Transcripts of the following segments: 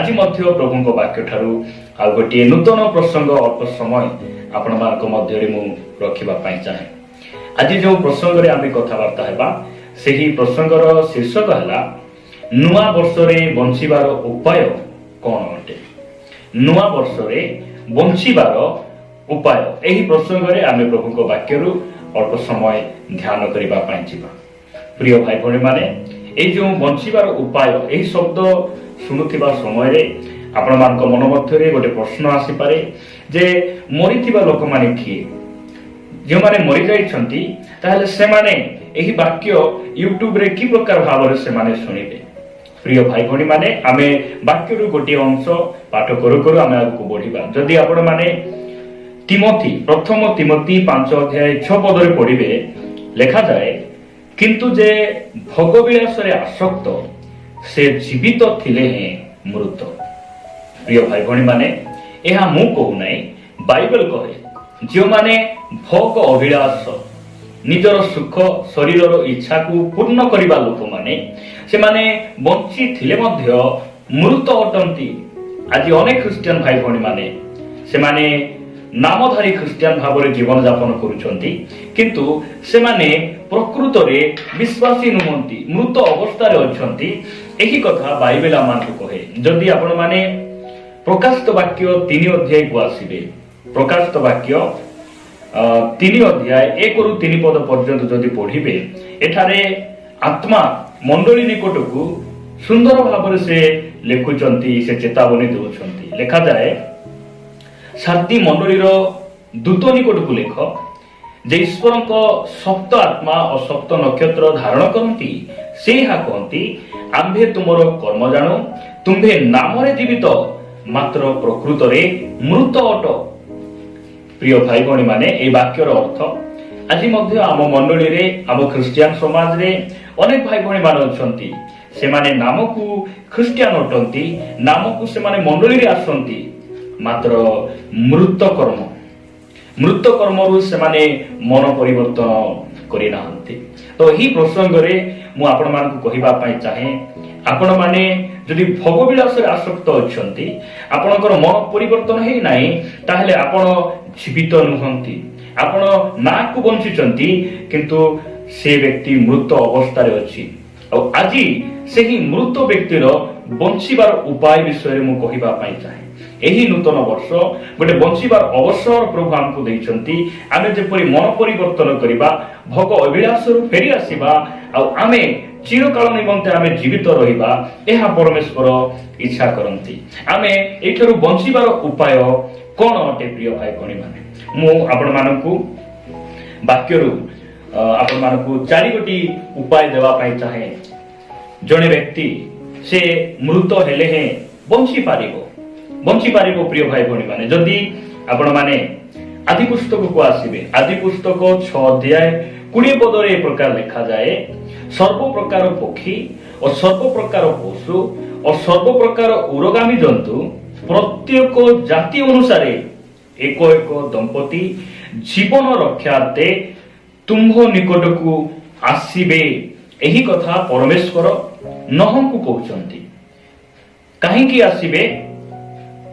ଆଜି ମଧ୍ୟ ପ୍ରଭୁଙ୍କ ବାକ୍ୟ ଠାରୁ ଆଉ ଗୋଟିଏ ନୂତନ ପ୍ରସଙ୍ଗ ଅଳ୍ପ ସମୟ ଆପଣମାନଙ୍କ ମଧ୍ୟରେ ମୁଁ ରଖିବା ପାଇଁ ଚାହେଁ। ଆଜି ଯେଉଁ ପ୍ରସଙ୍ଗରେ ଆମେ କଥାବାର୍ତ୍ତା ହେବା ସେହି ପ୍ରସଙ୍ଗର ଶୀର୍ଷକ ହେଲା ନୂଆ ବର୍ଷରେ ବଞ୍ଚିବାର ଉପାୟ କ'ଣ ଅଟେ। ନୂଆ ବର୍ଷରେ ବଞ୍ଚିବାର ଉପାୟ, ଏହି ପ୍ରସଙ୍ଗରେ ଆମେ ପ୍ରଭୁଙ୍କ ବାକ୍ୟରୁ ଅଳ୍ପ ସମୟ ଧ୍ୟାନ କରିବା ପାଇଁ ଯିବା। ପ୍ରିୟ ଭାଇ ଭଉଣୀମାନେ, ଏହି ଯେଉଁ ବଞ୍ଚିବାର ଉପାୟ, ଏହି ଶବ୍ଦ ଶୁଣୁଥିବା ସମୟରେ ଆପଣମାନଙ୍କ ମନ ମଧ୍ୟରେ ଗୋଟେ ପ୍ରଶ୍ନ ଆସିପାରେ ଯେ ମରିଥିବା ଲୋକମାନେ କିଏ? ଯେଉଁମାନେ ମରିଯାଇଛନ୍ତି ତାହେଲେ ସେମାନେ ଏହି ବାକ୍ୟ ୟୁଟ୍ୟୁବରେ କି ପ୍ରକାର ଭାବରେ ସେମାନେ ଶୁଣିବେ? ପ୍ରିୟ ଭାଇ ଭଉଣୀମାନେ, ଆମେ ବାକ୍ୟରୁ ଗୋଟିଏ ଅଂଶ ପାଠ କରୁ କରୁ ଆମେ ଆଗକୁ ବଢିବା। ଯଦି ଆପଣମାନେ ପ୍ରଥମ ତିମୋଥୀ 5:6 ପଢିବେ, ଲେଖାଯାଏ, କିନ୍ତୁ ଯେ ଭୋଗବିଳାସରେ ଆସକ୍ତ ସେ ଜୀବିତ ଥିଲେ ହେଁ ମୃତ। ପ୍ରିୟ ଭାଇ ଭଉଣୀମାନେ, ଏହା ମୁଁ କହୁନାହିଁ, ବାଇବେଲ କହେ ଯେଉଁମାନେ ଭୋଗ ଅଭିଳାଷ, ନିଜର ସୁଖ ଶରୀରର ଇଚ୍ଛାକୁ ପୂର୍ଣ୍ଣ କରିବା ଲୋକମାନେ, ସେମାନେ ବଞ୍ଚିଥିଲେ ମଧ୍ୟ ମୃତ ଅଟନ୍ତି। ଆଜି ଅନେକ ଖ୍ରୀଷ୍ଟିଆନ ଭାଇ ଭଉଣୀମାନେ ସେମାନେ ନାମଧାରୀ ଖ୍ରୀଷ୍ଟିଆନ ଭାବରେ ଜୀବନଯାପନ କରୁଛନ୍ତି, କିନ୍ତୁ ସେମାନେ ପ୍ରକୃତରେ ବିଶ୍ୱାସୀ ନୁହନ୍ତି, ମୃତ ଅବସ୍ଥାରେ ଅଛନ୍ତି। ଏହି କଥା ବାଇବେଲ ଆମକୁ କହେ। ଯଦି ଆପଣମାନେ ପ୍ରକାଶିତ ବାକ୍ୟ 3 ଆସିବେ, ପ୍ରକାଶିତ ବାକ୍ୟ 3 1-3 ପର୍ଯ୍ୟନ୍ତ ଯଦି ପଢିବେ, ଏଠାରେ ଆତ୍ମା ମଣ୍ଡଳୀ ନିକଟକୁ ସୁନ୍ଦର ଭାବରେ ସେ ଲେଖୁଛନ୍ତି, ସେ ଚେତାବନୀ ଦେଉଛନ୍ତି। ଲେଖାଯାଏ, ଶାନ୍ତି ମଣ୍ଡଳୀର ଦୂତ ନିକଟକୁ ଲେଖ ଯେ ଈଶ୍ୱରଙ୍କ ସପ୍ତ ଆତ୍ମା ଓ ସପ୍ତ ନକ୍ଷତ୍ର ଧାରଣ କରନ୍ତି, ସେ ଏହା କହନ୍ତି, ଆମ୍ଭେ ତୁମର କର୍ମ ଜାଣୁ, ତୁମ୍ଭେ ନାମରେ ଜୀବିତ, ମାତ୍ର ପ୍ରକୃତରେ ମୃତ ଅଟ। ପ୍ରିୟ ଭାଇ ଭଉଣୀ ମାନେ, এই ବାକ୍ୟର ଅର୍ଥ ଆଜି ମଧ୍ୟ ଆମ ମଣ୍ଡଳୀରେ, ଆମ ଖ୍ରୀଷ୍ଟିଆନ ସମାଜରେ ଅନେକ ଭାଇ ଭଉଣୀ ମାନେ ଅଛନ୍ତି, ସେମାନେ ନାମକୁ ଖ୍ରୀଷ୍ଟିଆନ ଅଟନ୍ତି, ନାମକୁ ସେମାନେ ମଣ୍ଡଳୀରେ ଆସନ୍ତି, ମାତ୍ର ମୃତ କର୍ମରୁ ସେମାନେ ମନ ପରିବର୍ତ୍ତନ କରିନାହାନ୍ତି। ତ ଏହି ପ୍ରସଙ୍ଗରେ ମୁଁ ଆପଣମାନଙ୍କୁ କହିବା ପାଇଁ ଚାହେଁ, ଆପଣମାନେ ଯଦି ଭୋଗବିଳାସରେ ଆସକ୍ତ ଅଛନ୍ତି, ଆପଣଙ୍କର ମନ ପରିବର୍ତ୍ତନ ହେଇନାହିଁ, ତାହେଲେ ଆପଣ ଜୀବିତ ନୁହନ୍ତି। ଆପଣ ନାକୁ ବଞ୍ଚିଛନ୍ତି, କିନ୍ତୁ ସେ ବ୍ୟକ୍ତି ମୃତ ଅବସ୍ଥାରେ ଅଛି। ଆଉ ଆଜି ସେହି ମୃତ ବ୍ୟକ୍ତିର ବଞ୍ଚିବାର ଉପାୟ ବିଷୟରେ ମୁଁ କହିବା ପାଇଁ ଚାହେଁ। ଏହି ନୂତନ ବର୍ଷ ଗୋଟେ ବଞ୍ଚିବାର ଅବସର ପ୍ରଭୁ ଆମକୁ ଦେଇଛନ୍ତି। ଆମେ ଯେପରି ମନ ପରିବର୍ତ୍ତନ କରିବା, ଭୋଗ ଅଭିଳାଷରୁ ଫେରି ଆସିବା, ଆଉ ଆମେ ଚିରକାଳ ନିମନ୍ତେ ଆମେ ଜୀବିତ ରହିବା, ଏହା ପରମେଶ୍ୱର ଇଚ୍ଛା କରନ୍ତି। ଆମେ ଏଠାରୁ ବଞ୍ଚିବାର ଉପାୟ କ'ଣ ଅଟେ? ପ୍ରିୟ ଭାଇ ଭଉଣୀମାନେ, ମୁଁ ଆପଣମାନଙ୍କୁ ବାକ୍ୟରୁ ଆପଣମାନଙ୍କୁ 4 ଉପାୟ ଦେବା ପାଇଁ ଚାହେଁ। ଜଣେ ବ୍ୟକ୍ତି ସେ ମୃତ ହେଲେ ହେଁ ବଞ୍ଚିପାରିବ। ପ୍ରିୟ ଭାଇ ଭଉଣୀମାନେ, ଯଦି ଆପଣମାନେ ଆଦି ପୁସ୍ତକକୁ ଆସିବେ, ଆଦି ପୁସ୍ତକ 6:20 ଏ ପ୍ରକାର ଲେଖାଯାଏ, ସର୍ବ ପ୍ରକାର ପକ୍ଷୀ ଓ ସର୍ବ ପ୍ରକାର ପଶୁ ଓ ସର୍ବ ପ୍ରକାର ଉରଗାମୀ ଜନ୍ତୁ ପ୍ରତ୍ୟେକ ଜାତି ଅନୁସାରେ ଏକ ଦମ୍ପତି ଜୀବନ ରକ୍ଷାର୍ଥେ ତୁମ୍ଭ ନିକଟକୁ ଆସିବେ। ଏହି କଥା ପରମେଶ୍ୱର ନୋହଙ୍କୁ କହୁଛନ୍ତି। କାହିଁକି ଆସିବେ?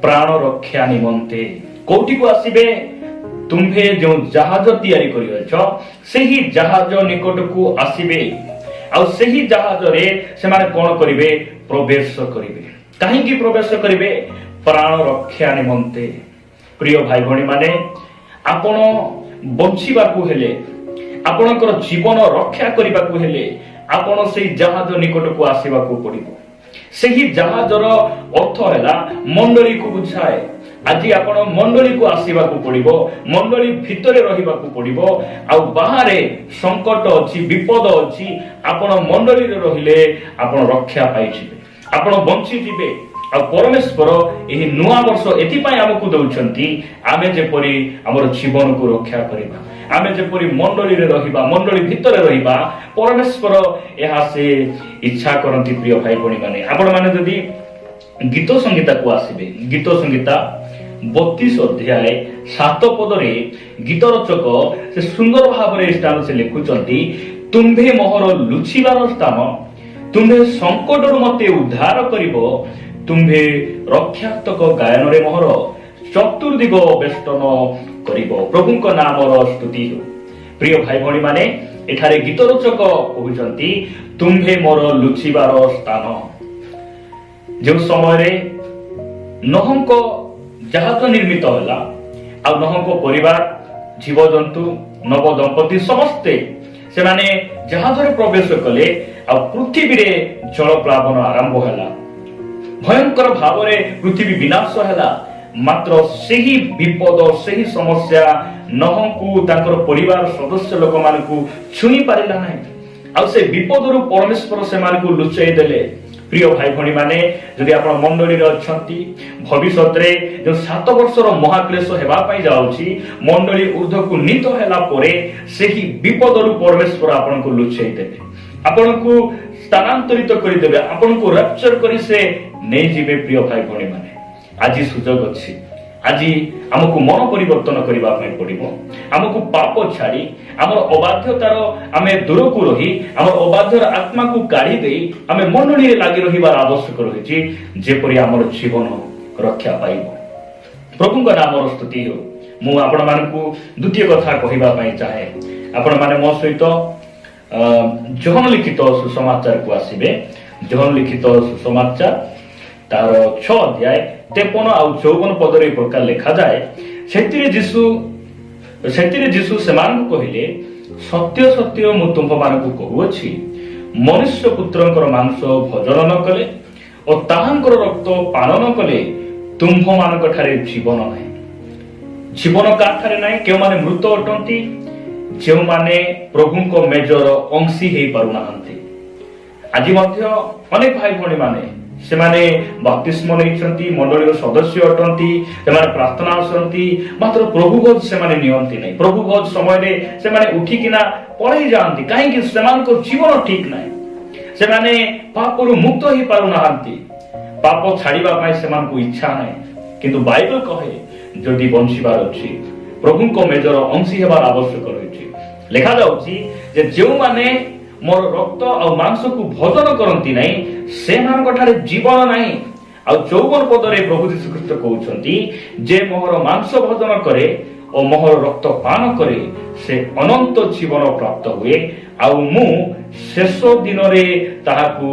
ପ୍ରାଣ ରକ୍ଷା ନିମନ୍ତେ। କୋଉଠିକୁ ଆସିବେ? ତୁମ୍ଭେ ଯେଉଁ ଜାହାଜ ତିଆରି କରିଅଛ, ସେହି ଜାହାଜ ନିକଟକୁ ଆସିବେ। ଆଉ ସେହି ଜାହାଜରେ ସେମାନେ କ'ଣ କରିବେ? ପ୍ରବେଶ କରିବେ। କାହିଁକି ପ୍ରବେଶ କରିବେ? ପ୍ରାଣ ରକ୍ଷା ନିମନ୍ତେ। ପ୍ରିୟ ଭାଇ ଭଉଣୀମାନେ, ଆପଣ ବଞ୍ଚିବାକୁ ହେଲେ, ଆପଣଙ୍କର ଜୀବନ ରକ୍ଷା କରିବାକୁ ହେଲେ, ଆପଣ ସେହି ଜାହାଜ ନିକଟକୁ ଆସିବାକୁ ପଡ଼ିବ। ସେହି ଜାହାଜର ଅର୍ଥ ହେଲା ମଣ୍ଡଳୀକୁ ବୁଝାଏ। ଆଜି ଆପଣ ମଣ୍ଡଳୀକୁ ଆସିବାକୁ ପଡ଼ିବ, ମଣ୍ଡଳୀ ଭିତରେ ରହିବାକୁ ପଡ଼ିବ। ଆଉ ବାହାରେ ସଙ୍କଟ ଅଛି, ବିପଦ ଅଛି, ଆପଣ ମଣ୍ଡଳୀରେ ରହିଲେ ଆପଣ ରକ୍ଷା ପାଇଯିବେ, ଆପଣ ବଞ୍ଚିଯିବେ। ଆଉ ପରମେଶ୍ୱର ଏହି ନୂଆ ବର୍ଷ ଏଥିପାଇଁ ଆମକୁ ଦେଉଛନ୍ତି, ଆମେ ଯେପରି ଆମର ଜୀବନକୁ ରକ୍ଷା କରିବା, ଆମେ ଯେପରି ମଣ୍ଡଳୀରେ ରହିବା, ମଣ୍ଡଳୀ ଭିତରେ ରହିବା, ପରମେଶ୍ୱର ଏହା ସେ ଇଚ୍ଛା କରନ୍ତି। ପ୍ରିୟ ଭାଇ ଭଉଣୀମାନେ, ଆପଣମାନେ ଯଦି ଗୀତ ସଂହିତାକୁ ଆସିବେ, ଗୀତ ସଂହିତା 32:7 ଗୀତ ରଚକ ସେ ସୁନ୍ଦର ଭାବରେ ସ୍ଥାନ ସେ ଲେଖୁଛନ୍ତି, ତୁମ୍ଭେ ମୋହର ଲୁଚିବାର ସ୍ଥାନ, ତୁମ୍ଭେ ସଙ୍କଟରୁ ମତେ ଉଦ୍ଧାର କରିବ, ତୁମ୍ଭେ ରକ୍ଷାତ୍ମକ ଗାୟନରେ ମୋହର ଚତୁର୍ଦିଗ ବେଷ୍ଟନ କରିବ। ପ୍ରଭୁଙ୍କ ନାମର ସ୍ତୁତି ହେଉ। ପ୍ରିୟ ଭାଇ ଭଉଣୀ ମାନେ, ଏଠାରେ ଗୀତ ରଚକ କହୁଛନ୍ତି ତୁମ୍ଭେ ମୋର ଲୁଚିବାର ସ୍ଥାନ। ଯେଉଁ ସମୟରେ ନୋହଙ୍କ ଜାହାଜ ନିର୍ମିତ ହେଲା, ଆଉ ନୋହଙ୍କ ପରିବାର, ଜୀବଜନ୍ତୁ, ନବ ଦମ୍ପତି ସମସ୍ତେ ସେମାନେ ଜାହାଜରେ ପ୍ରବେଶ କଲେ, ଆଉ ପୃଥିବୀରେ ଜଳପ୍ଲାବନ ଆରମ୍ଭ ହେଲା। ଭୟଙ୍କର ଭାବରେ ପୃଥିବୀ ବିନାଶ ହେଲା। ମାତ୍ର ସେହି ବିପଦ, ସେହି ସମସ୍ୟା ନୋହଙ୍କୁ ତାଙ୍କର ପରିବାର ସଦସ୍ୟ ଲୋକମାନଙ୍କୁ ଛୁଇଁ ପାରିଲା ନାହିଁ। ଆଉ ସେ ବିପଦରୁ ପରମେଶ୍ୱର ସେମାନଙ୍କୁ ଲୁଚେଇ ଦେଲେ। ପ୍ରିୟ ଭାଇ ଭଉଣୀ ମାନେ, ଯଦି ଆପଣ ମଣ୍ଡଳୀରେ ଅଛନ୍ତି, ଭବିଷ୍ୟତରେ ଯେଉଁ 7 ବର୍ଷର ମହାକ୍ଲେଶ ହେବା ପାଇଁ ଯାଉଛି, ମଣ୍ଡଳୀ ଉର୍ଦ୍ଧ୍ୱକୁ ନୀତ ହେଲା ପରେ ସେହି ବିପଦରୁ ପରମେଶ୍ୱର ଆପଣଙ୍କୁ ଲୁଚେଇ ଦେବେ, ଆପଣଙ୍କୁ ସ୍ଥାନାନ୍ତରିତ କରିଦେବେ, ଆପଣଙ୍କୁ ରାପଚର କରି ସେ ନେଇଯିବେ। ପ୍ରିୟ ଭାଇ ଭଉଣୀ ମାନେ, ଆଜି ସୁଯୋଗ ଅଛି। ଆଜି ଆମକୁ ମନ ପରିବର୍ତ୍ତନ କରିବା ପାଇଁ ପଡିବ। ଆମକୁ ପାପ ଛାଡି, ଆମର ଅବାଧ୍ୟତାର ଆମେ ଦୂରକୁ ରହି, ଆମର ଅବାଧ୍ୟର ଆତ୍ମାକୁ କାଢି ଦେଇ ଆମେ ମଣ୍ଡଳୀରେ ଲାଗି ରହିବାର ଆବଶ୍ୟକ ରହିଛି, ଯେପରି ଆମର ଜୀବନ ରକ୍ଷା ପାଇବ। ପ୍ରଭୁଙ୍କ ନାମର ସ୍ତୁତି ହେଉ। ମୁଁ ଆପଣମାନଙ୍କୁ ଦ୍ୱିତୀୟ କଥା କହିବା ପାଇଁ ଚାହେଁ। ଆପଣମାନେ ମୋ ସହିତ ଯୋହନ ଲିଖିତ ସୁସମାଚାରକୁ ଆସିବେ। ଯୋହନ ଲିଖିତ ସୁସମାଚାର ତାର 6 ଅଧ୍ୟାୟ 53 ଆଉ 54 ପଦରେ ଏ ପ୍ରକାର ଲେଖାଯାଏ, ସେଥିରେ ଯୀଶୁ ସେମାନଙ୍କୁ କହିଲେ, ସତ୍ୟ ସତ୍ୟ ମୁଁ ତୁମ୍ଭମାନଙ୍କୁ କହୁଅଛି, ମନୁଷ୍ୟ ପୁତ୍ରଙ୍କର ମାଂସ ଭୋଜନ ନ କଲେ ଓ ତାହାଙ୍କର ରକ୍ତ ପାନ ନ କଲେ ତୁମ୍ଭମାନଙ୍କ ଠାରେ ଜୀବନ ନାହିଁ। ଜୀବନ କାହାଠାରେ ନାହିଁ? କେଉଁମାନେ ମୃତ ଅଟନ୍ତି? ଯେଉଁମାନେ ପ୍ରଭୁଙ୍କ ମେଜର ଅଂଶୀ ହେଇପାରୁନାହାନ୍ତି। ଆଜି ମଧ୍ୟ ଅନେକ ଭାଇ ଭଉଣୀ ମାନେ ସେମାନେ ବାପ୍ତିସ୍ମ ନେଇଛନ୍ତି, ମଣ୍ଡଳୀର ସଦସ୍ୟ ଅଟନ୍ତି, ସେମାନେ ପ୍ରାର୍ଥନା ଆସନ୍ତି, ମାତ୍ର ପ୍ରଭୁ ଭୋଜ ସେମାନେ ନିଅନ୍ତି ନାହିଁ। ପ୍ରଭୁ ଭୋଜ ସମୟରେ ସେମାନେ ଉଠିକିନା ପଳେଇ ଯାଆନ୍ତି। କାହିଁକି? ସେମାନଙ୍କ ଜୀବନ ଠିକ ନାହିଁ। ସେମାନେ ପାପରୁ ମୁକ୍ତ ହେଇପାରୁନାହାନ୍ତି। ପାପ ଛାଡିବା ପାଇଁ ସେମାନଙ୍କୁ ଇଚ୍ଛା ନାହିଁ। କିନ୍ତୁ ବାଇବଲ କହେ, ଯଦି ବଞ୍ଚିବାର ଅଛି, ପ୍ରଭୁଙ୍କ ମେଜର ଅଂଶୀ ହେବାର ଆବଶ୍ୟକ ରହିଛି। ଲେଖାଯାଉଛି ଯେ ଯେଉଁମାନେ ମୋର ରକ୍ତ ଆଉ ମାଂସକୁ ଭୋଜନ କରନ୍ତି ନାହିଁ, ସେମାନଙ୍କ ଠାରେ ଜୀବନ ନାହିଁ। ଆଉ 54 ପଦରେ ପ୍ରଭୁ ଯୀଶୁଖ୍ରୀଷ୍ଟ କହୁଛନ୍ତି, ଯେ ମୋହର ମାଂସ ଭୋଜନ କରେ ଓ ମୋହର ରକ୍ତ ପାନ କରେ, ସେ ଅନନ୍ତ ଜୀବନ ପ୍ରାପ୍ତ ହୁଏ, ଆଉ ମୁଁ ଶେଷ ଦିନରେ ତାହାକୁ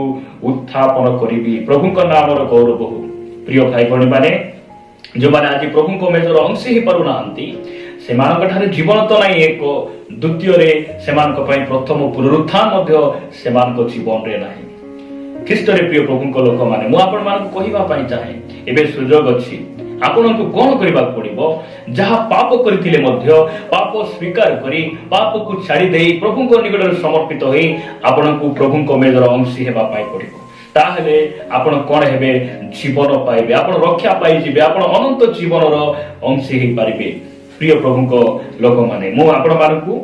ଉତ୍ଥାପନ କରିବି। ପ୍ରଭୁଙ୍କ ନାମର ଗୌରବ ହଉ। ପ୍ରିୟ ଭାଇ ଭଉଣୀ ମାନେ, ଯେଉଁମାନେ ଆଜି ପ୍ରଭୁଙ୍କ ମେଜର ଅଂଶୀ ହେଇପାରୁନାହାନ୍ତି, ସେମାନଙ୍କ ଠାରେ ଜୀବନ ତ ନାହିଁ। ଏକ ଦ୍ୱିତୀୟରେ ସେମାନଙ୍କ ପାଇଁ ପ୍ରଥମ ପୁନରୁତ୍ଥାନ ମଧ୍ୟ ସେମାନଙ୍କ ଜୀବନରେ ନାହିଁ। ଖ୍ରୀଷ୍ଟରେ ପ୍ରିୟ ପ୍ରଭୁଙ୍କ ଲୋକମାନେ, ମୁଁ ଆପଣମାନଙ୍କୁ କହିବା ପାଇଁ ଚାହେଁ, ଏବେ ସୁଯୋଗ ଅଛି। ଆପଣଙ୍କୁ କଣ କରିବାକୁ ପଡିବ? ଯାହା ପାପ କରିଥିଲେ ମଧ୍ୟ ପାପ ସ୍ୱୀକାର କରି, ପାପକୁ ଛାଡି ଦେଇ ପ୍ରଭୁଙ୍କ ନିକଟରେ ସମର୍ପିତ ହୋଇ ଆପଣଙ୍କୁ ପ୍ରଭୁଙ୍କ ମେଜର ଅଂଶୀ ହେବା ପାଇଁ ପଡିବ। ତାହେଲେ ଆପଣ କଣ ହେବେ? ଜୀବନ ପାଇବେ, ଆପଣ ରକ୍ଷା ପାଇଯିବେ, ଆପଣ ଅନନ୍ତ ଜୀବନର ଅଂଶୀ ହେଇପାରିବେ। ପ୍ରିୟ ପ୍ରଭୁଙ୍କ ଲୋକମାନେ, ମୁଁ ଆପଣମାନଙ୍କୁ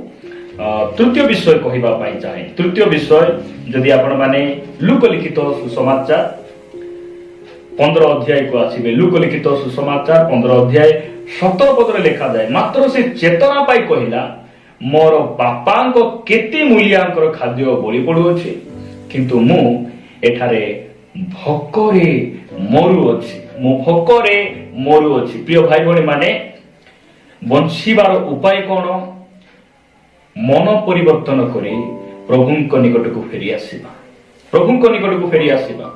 ତୃତୀୟ ବିଷୟ କହିବା ପାଇଁ ଚାହେଁ। ତୃତୀୟ ବିଷୟ, ଯଦି ଆପଣମାନେ ଲୁକ ଲିଖିତ ସୁସମାଚାର 15 ଅଧ୍ୟାୟକୁ ଆସିବେ, ଲୁକ ଲିଖିତ ସୁସମାଚାର 15 ଅଧ୍ୟାୟ 17 ପଦରେ ଲେଖାଯାଏ, ମାତ୍ର ସେ ଚେତନା ପାଇ କହିଲା, ମୋର ବାପାଙ୍କ କେତେ ମୂଲ୍ୟାଙ୍କର ଖାଦ୍ୟ ବଳି ପଡୁଅଛି, କିନ୍ତୁ ମୁଁ ଏଠାରେ ଭୋକରେ ମରୁଅଛି। ମୁଁ ଭୋକରେ ମରୁଅଛି। ପ୍ରିୟ ଭାଇ ଭଉଣୀ ମାନେ, ବଞ୍ଚିବାର ଉପାୟ କଣ? ମନ ପରିବର୍ତ୍ତନ କରି ପ୍ରଭୁଙ୍କ ନିକଟକୁ ଫେରି ଆସିବା। ପ୍ରଭୁଙ୍କ ନିକଟକୁ ଫେରି ଆସିବା।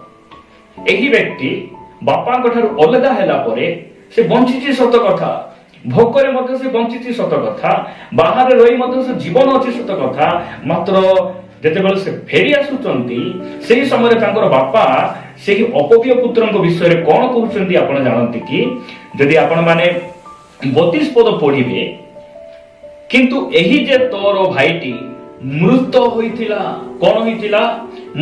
ଏହି ବ୍ୟକ୍ତି ବାପାଙ୍କ ଠାରୁ ଅଲଗା ହେଲା ପରେ ସେ ବଞ୍ଚିଛି ସତ କଥା, ଭୋକରେ ମଧ୍ୟ ସେ ବଞ୍ଚିଛି ସତ କଥା, ବାହାରେ ରହି ମଧ୍ୟ ସେ ଜୀବନ ଅଛି ସତ କଥା, ମାତ୍ର ଯେତେବେଳେ ସେ ଫେରି ଆସୁଛନ୍ତି, ସେହି ସମୟରେ ତାଙ୍କର ବାପା ସେହି ଅପବୀୟ ପୁତ୍ରଙ୍କ ବିଷୟରେ କଣ କହୁଛନ୍ତି ଆପଣ ଜାଣନ୍ତି କି? ଯଦି ଆପଣ ମାନେ 32 ପଦ ପଢିବେ, କିନ୍ତୁ ଏହି ଯେ ତୋର ଭାଇଟି ମୃତ ହୋଇଥିଲା। କଣ ହୋଇଥିଲା?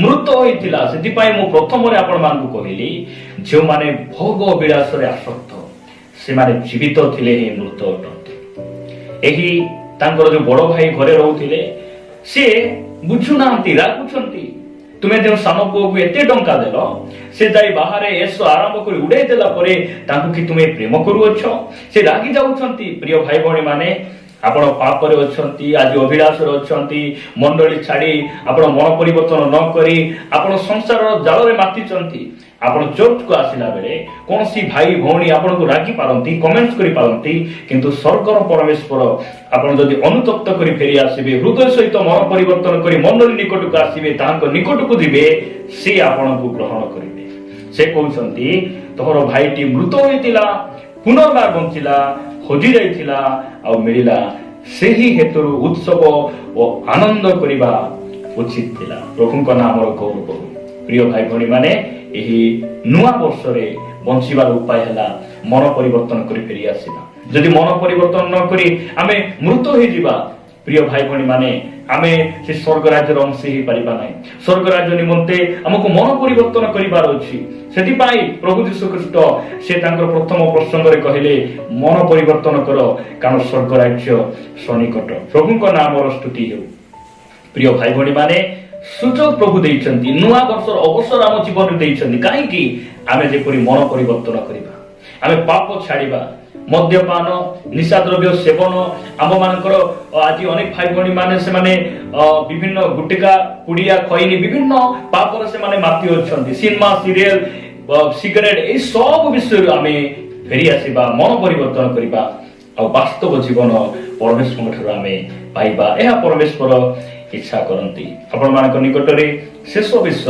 ମୃତ ହୋଇଥିଲା। ସେଥିପାଇଁ ମୁଁ ପ୍ରଥମରେ ଆପଣମାନଙ୍କୁ କହିଲି, ଯେଉଁମାନେ ଭୋଗ ବିଳାସରେ ଆସକ୍ତ, ସେମାନେ ଜୀବିତ ଥିଲେ ହିଁ ମୃତ ଅଟନ୍ତି। ଏହି ତାଙ୍କର ଯୋଉ ବଡ ଭାଇ ଘରେ ରହୁଥିଲେ, ସିଏ ବୁଝୁନାହାନ୍ତି, ରାଗୁଛନ୍ତି। ତୁମେ ଯେଉଁ ସାନ ପୁଅକୁ ଏତେ ଟଙ୍କା ଦେଲ, ସେ ଯାଇ ବାହାରେ ଏସ ଆରମ୍ଭ କରି ଉଡେଇ ଦେଲା ପରେ ତାଙ୍କୁ କି ତୁମେ ପ୍ରେମ କରୁଅଛ? ସେ ରାଗି ଯାଉଛନ୍ତି। ପ୍ରିୟ ଭାଇ ଭଉଣୀ ମାନେ, ଆପଣ ପାପରେ ଅଛନ୍ତି, ଆଜି ଅଭିଳାଷରେ ଅଛନ୍ତି, ମଣ୍ଡଳୀ ଛାଡ଼ି ଆପଣ ମନ ପରିବର୍ତ୍ତନ ନ କରି ଆପଣ ସଂସାରର ଜାଳରେ ମାତିଛନ୍ତି। ଆପଣ ଚର୍ଚ୍ଚକୁ ଆସିଲା ବେଳେ କୌଣସି ଭାଇ ଭଉଣୀ ଆପଣଙ୍କୁ ରାଗି ପାରନ୍ତି, କମେଣ୍ଟ କରିପାରନ୍ତି, କିନ୍ତୁ ସ୍ୱର୍ଗର ପରମେଶ୍ୱର ଆପଣ ଯଦି ଅନୁତପ୍ତ କରି ଫେରି ଆସିବେ, ହୃଦୟ ସହିତ ମନ ପରିବର୍ତ୍ତନ କରି ମଣ୍ଡଳୀ ନିକଟକୁ ଆସିବେ, ତାହାଙ୍କ ନିକଟକୁ ଯିବେ, ସେ ଆପଣଙ୍କୁ ଗ୍ରହଣ କରିବେ। ସେ କହୁଛନ୍ତି ତୋର ଭାଇଟି ମୃତ ହୋଇଥିଲା, ପୁନର୍ବାର ବଞ୍ଚିଲା, ହଜି ଯାଇଥିଲା ଆଉ ମିଳିଲା। ସେହି ହେତୁରୁ ଉତ୍ସବ ଓ ଆନନ୍ଦ କରିବା ଉଚିତ ଥିଲା। ପ୍ରଭୁଙ୍କ ନାମର ଗୌରବ ହଉ। ପ୍ରିୟ ଭାଇ ଭଉଣୀ ମାନେ, ଏହି ନୂଆ ବର୍ଷରେ ବଞ୍ଚିବାର ଉପାୟ ହେଲା ମନ ପରିବର୍ତ୍ତନ କରି ଫେରି ଆସିବା। ଯଦି ମନ ପରିବର୍ତ୍ତନ ନ କରି ଆମେ ମୃତ ହୋଇଯିବା, ପ୍ରିୟ ଭାଇ ଭଉଣୀ ମାନେ, ଆମେ ସେ ସ୍ୱର୍ଗ ରାଜ୍ୟର ଅଂଶ ହେଇପାରିବା ନାହିଁ। ସ୍ୱର୍ଗ ରାଜ୍ୟ ନିମନ୍ତେ ଆମକୁ ମନ ପରିବର୍ତ୍ତନ କରିବାର ଅଛି। ସେଥିପାଇଁ ପ୍ରଭୁ ଯୀଶୁ ଖ୍ରୀଷ୍ଟ ସେ ତାଙ୍କର ପ୍ରଥମ ପ୍ରସଙ୍ଗରେ କହିଲେ, ମନ ପରିବର୍ତ୍ତନ କର, କାରଣ ସ୍ୱର୍ଗ ରାଜ୍ୟ ସନ୍ନିକଟ। ପ୍ରଭୁଙ୍କ ନାମର ସ୍ତୁତି ହେଉ। ପ୍ରିୟ ଭାଇ ଭଉଣୀ ମାନେ, ସୁଯୋଗ ପ୍ରଭୁ ଦେଇଛନ୍ତି, ନୂଆ ବର୍ଷର ଅବସର ଆମ ଜୀବନରେ ଦେଇଛନ୍ତି। କାହିଁକି? ଆମେ ଯେପରି ମନ ପରିବର୍ତ୍ତନ କରିବା, ଆମେ ପାପ ଛାଡ଼ିବା, ମଦ୍ୟପାନ, ନିଶା ଦ୍ରବ୍ୟ ସେବନ, ଆମମାନଙ୍କର ଆଜି ଅନେକ ଭାଇ ଭଉଣୀ ମାନେ ସେମାନେ ବିଭିନ୍ନ ଗୁଟିକା, ପୁଡ଼ିଆ, ଖଇନି, ବିଭିନ୍ନ ପାପରେ ସେମାନେ ମାତି ଅଛନ୍ତି। ସିନେମା, ସିରିଏଲ, ସିଗାରେଟ, ଏଇ ସବୁ ବିଷୟରୁ ଆମେ ଫେରି ଆସିବା, ମନ ପରିବର୍ତ୍ତନ କରିବା ଆଉ ବାସ୍ତବ ଜୀବନ ପରମେଶ୍ୱରଙ୍କ ଠାରୁ ଆମେ ପାଇବା। ଏହା ପରମେଶ୍ୱର ଇଚ୍ଛା କରନ୍ତି। ଆପଣମାନଙ୍କ ନିକଟରେ ଶେଷ ବିଷୟ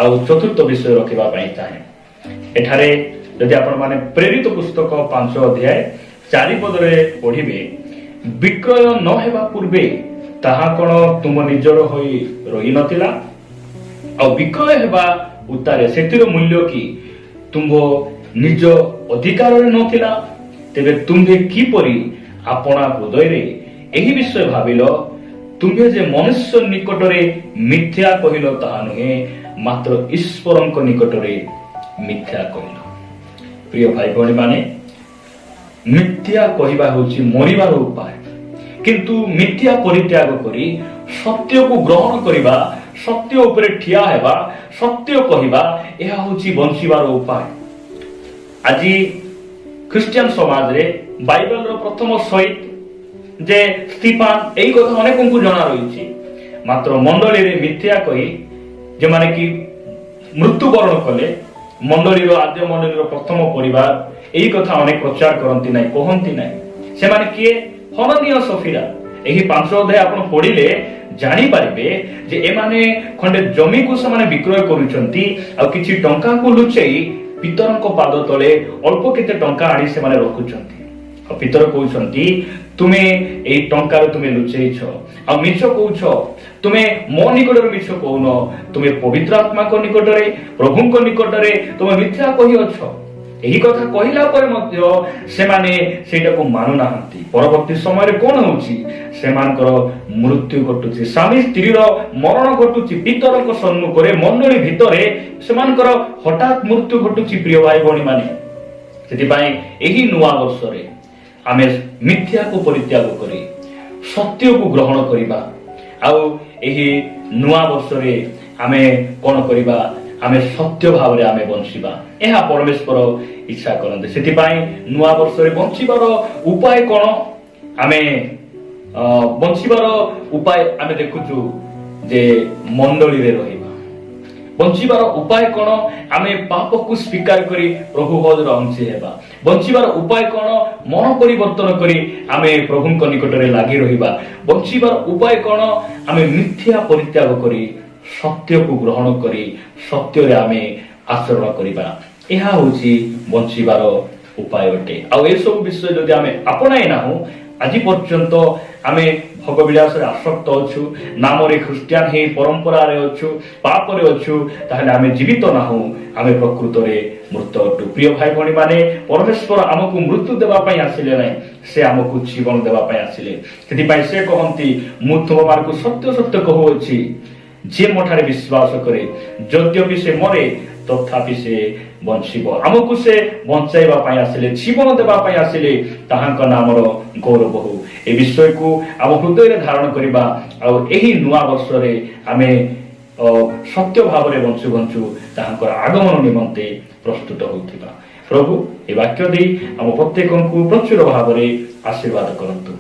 ଆଉ ଚତୁର୍ଥ ବିଷୟ ରଖିବା ପାଇଁ ଚାହେଁ। ଏଠାରେ ଯଦି ଆପଣମାନେ ପ୍ରେରିତ ପୁସ୍ତକ 5 ଅଧ୍ୟାୟ 4 ପଦରେ ପଢିବେ, ବିକ୍ରୟ ନ ହେବା ପୂର୍ବେ ତାହା କଣ ତୁମ ନିଜର ହୋଇ ରହିନଥିଲା? ଆଉ ବିକ୍ରୟ ହେବା ଉତ୍ତାରେ ସେଥିର ମୂଲ୍ୟ କି ତୁମ୍ଭ ନିଜ ଅଧିକାରରେ ନଥିଲା? ତେବେ ତୁମ୍ଭେ କିପରି ଆପଣା ହୃଦୟରେ ଏହି ବିଷୟ ଭାବିଲ? ତୁମ୍ଭେ ଯେ ମନୁଷ୍ୟ ନିକଟରେ ମିଥ୍ୟା କହିଲ ତାହା ନୁହେଁ, ମାତ୍ର ଈଶ୍ୱରଙ୍କ ନିକଟରେ ମିଥ୍ୟା କହିଲ। ପ୍ରିୟ ଭାଇ ଭଉଣୀ ମାନେ, ମିଥ୍ୟା କହିବା ହେଉଛି ମରିବାର ଉପାୟ, କିନ୍ତୁ ମିଥ୍ୟା ପରିତ୍ୟାଗ କରି ସତ୍ୟକୁ ଗ୍ରହଣ କରିବା, ସତ୍ୟ ଉପରେ ଠିଆ ହେବା, ସତ୍ୟ କହିବା, ଏହା ହେଉଛି ବଞ୍ଚିବାର ଉପାୟ। ଆଜି ଖ୍ରୀଷ୍ଟିଆନ ସମାଜରେ ବାଇବେଲର ପ୍ରଥମ ସହିଦ ଯେ ସ୍ତିଫାନ, ଏଇ କଥା ଅନେକଙ୍କୁ ଜଣା ରହିଛି। ମାତ୍ର ମଣ୍ଡଳୀରେ ମିଥ୍ୟା କହି ଯେମାନେ କି ମୃତ୍ୟୁବରଣ କଲେ, ମଣ୍ଡଳୀର ଆଦ୍ୟ ମଣ୍ଡଳୀର ପ୍ରଥମ ପରିବାର, ଏହି କଥା ଅନେକ ପ୍ରଚାର କରନ୍ତି ନାହିଁ, କହନ୍ତି ନାହିଁ। ସେମାନେ କିଏ? ହନନିୟ, ସଫିରା। ଏହି 5 ଅଧ୍ୟାୟ ଆପଣ ପଢିଲେ ଜାଣିପାରିବେ ଯେ ଏମାନେ ଖଣ୍ଡେ ଜମିକୁ ସେମାନେ ବିକ୍ରୟ କରୁଛନ୍ତି ଆଉ କିଛି ଟଙ୍କାକୁ ଲୁଚେଇ ପିତରଙ୍କ ପାଦ ତଳେ ଅଳ୍ପ କେତେ ଟଙ୍କା ଆଣି ସେମାନେ ରଖୁଛନ୍ତି। ଆଉ ପିତର କହୁଛନ୍ତି, ତୁମେ ଏଇ ଟଙ୍କାରେ ତୁମେ ଲୁଚେଇଛ ଆଉ ମିଛ କହୁଛ। ତୁମେ ମୋ ନିକଟରେ ମିଛ କହୁନ, ତୁମେ ପବିତ୍ର ଆତ୍ମାଙ୍କ ନିକଟରେ, ପ୍ରଭୁଙ୍କ ନିକଟରେ ତୁମେ ମିଥ୍ୟା କହିଅଛ। ଏହି କଥା କହିଲା ପରେ ମଧ୍ୟ ସେମାନେ ସେଇଟାକୁ ମାନୁନାହାନ୍ତି। ପରବର୍ତ୍ତୀ ସମୟରେ କଣ ହଉଛି? ସେମାନଙ୍କର ମୃତ୍ୟୁ ଘଟୁଛି, ସ୍ୱାମୀ ସ୍ତ୍ରୀର ମରଣ ଘଟୁଛି, ପିତରଙ୍କ ସମ୍ମୁଖରେ, ମଣ୍ଡଳୀ ଭିତରେ ସେମାନଙ୍କର ହଠାତ୍ ମୃତ୍ୟୁ ଘଟୁଛି। ପ୍ରିୟ ଭାଇ ଭଉଣୀ ମାନେ, ସେଥିପାଇଁ ଏହି ନୂଆ ବର୍ଷରେ ଆମେ ମିଥ୍ୟାକୁ ପରିତ୍ୟାଗ କରି ସତ୍ୟକୁ ଗ୍ରହଣ କରିବା। ଆଉ ଏହି ନୂଆ ବର୍ଷରେ ଆମେ କଣ କରିବା? ଆମେ ସତ୍ୟ ଭାବରେ ଆମେ ବଞ୍ଚିବା। ଏହା ପରମେଶ୍ୱର ଇଚ୍ଛା କରନ୍ତି। ସେଥିପାଇଁ ନୂଆ ବର୍ଷରେ ବଞ୍ଚିବାର ଉପାୟ କଣ? ଆମେ ବଞ୍ଚିବାର ଉପାୟ ଆମେ ଦେଖୁଛୁ ଯେ ମଣ୍ଡଳୀରେ ରହିବା। ବଞ୍ଚିବାର ଉପାୟ କଣ? ଆମେ ପାପକୁ ସ୍ୱୀକାର କରି ପ୍ରଭୁ ଭଜର ଅଂଶୀ ହେବା। ବଞ୍ଚିବାର ଉପାୟ କଣ? ମନ ପରିବର୍ତ୍ତନ କରି ଆମେ ପ୍ରଭୁଙ୍କ ନିକଟରେ ଲାଗି ରହିବା। ବଞ୍ଚିବାର ଉପାୟ କଣ? ଆମେ ମିଥ୍ୟା ପରିତ୍ୟାଗ କରି ସତ୍ୟକୁ ଗ୍ରହଣ କରି ସତ୍ୟରେ ଆମେ ଆଚରଣ କରିବା। ଏହା ହେଉଛି ବଞ୍ଚିବାର ଉପାୟ ଅଟେ। ଆଉ ଏସବୁ ବିଷୟ ଯଦି ଆମେ ଆପଣାଇ ନାହୁଁ, ଆଜି ପର୍ଯ୍ୟନ୍ତ ଆମେ ଭୋଗବିଳାସରେ ଆସକ୍ତ ଅଛୁ, ନାମରେ ଖ୍ରୀଷ୍ଟିଆନ ହେଇ ପରମ୍ପରାରେ ଅଛୁ, ପାପରେ ଅଛୁ, ତାହେଲେ ଆମେ ଜୀବିତ ନାହୁଁ, ଆମେ ପ୍ରକୃତରେ ମୃତ ଅଟୁ। ପ୍ରିୟ ଭାଇ ଭଉଣୀ ମାନେ, ପରମେଶ୍ୱର ଆମକୁ ମୃତ୍ୟୁ ଦେବା ପାଇଁ ଆସିଲେ ନାହିଁ, ସେ ଆମକୁ ଜୀବନ ଦେବା ପାଇଁ ଆସିଲେ। ସେଥିପାଇଁ ସେ କହନ୍ତି, ମୁଁ ତୁମମାନଙ୍କୁ ସତ୍ୟ ସତ୍ୟ କହୁଅଛି, ଯିଏ ମୋ ଠାରେ ବିଶ୍ୱାସ କରେ, ଯଦ୍ୟପି ସେ ମରେ ତଥାପି ସେ ବଞ୍ଚିବ। ଆମକୁ ସେ ବଞ୍ଚାଇବା ପାଇଁ ଆସିଲେ, ଜୀବନ ଦେବା ପାଇଁ ଆସିଲେ। ତାହାଙ୍କ ନାମର ଗୌରବ ହଉ। ଏ ବିଷୟକୁ ଆମ ହୃଦୟରେ ଧାରଣ କରିବା ଆଉ ଏହି ନୂଆ ବର୍ଷରେ ଆମେ ସତ୍ୟ ଭାବରେ ବଞ୍ଚୁ ବଞ୍ଚୁ ତାହାଙ୍କର ଆଗମନ ନିମନ୍ତେ ପ୍ରସ୍ତୁତ ହେଉଥିବା। ପ୍ରଭୁ ଏ ବାକ୍ୟ ଦେଇ ଆମ ପ୍ରତ୍ୟେକଙ୍କୁ ପ୍ରଚୁର ଭାବରେ ଆଶୀର୍ବାଦ କରନ୍ତୁ।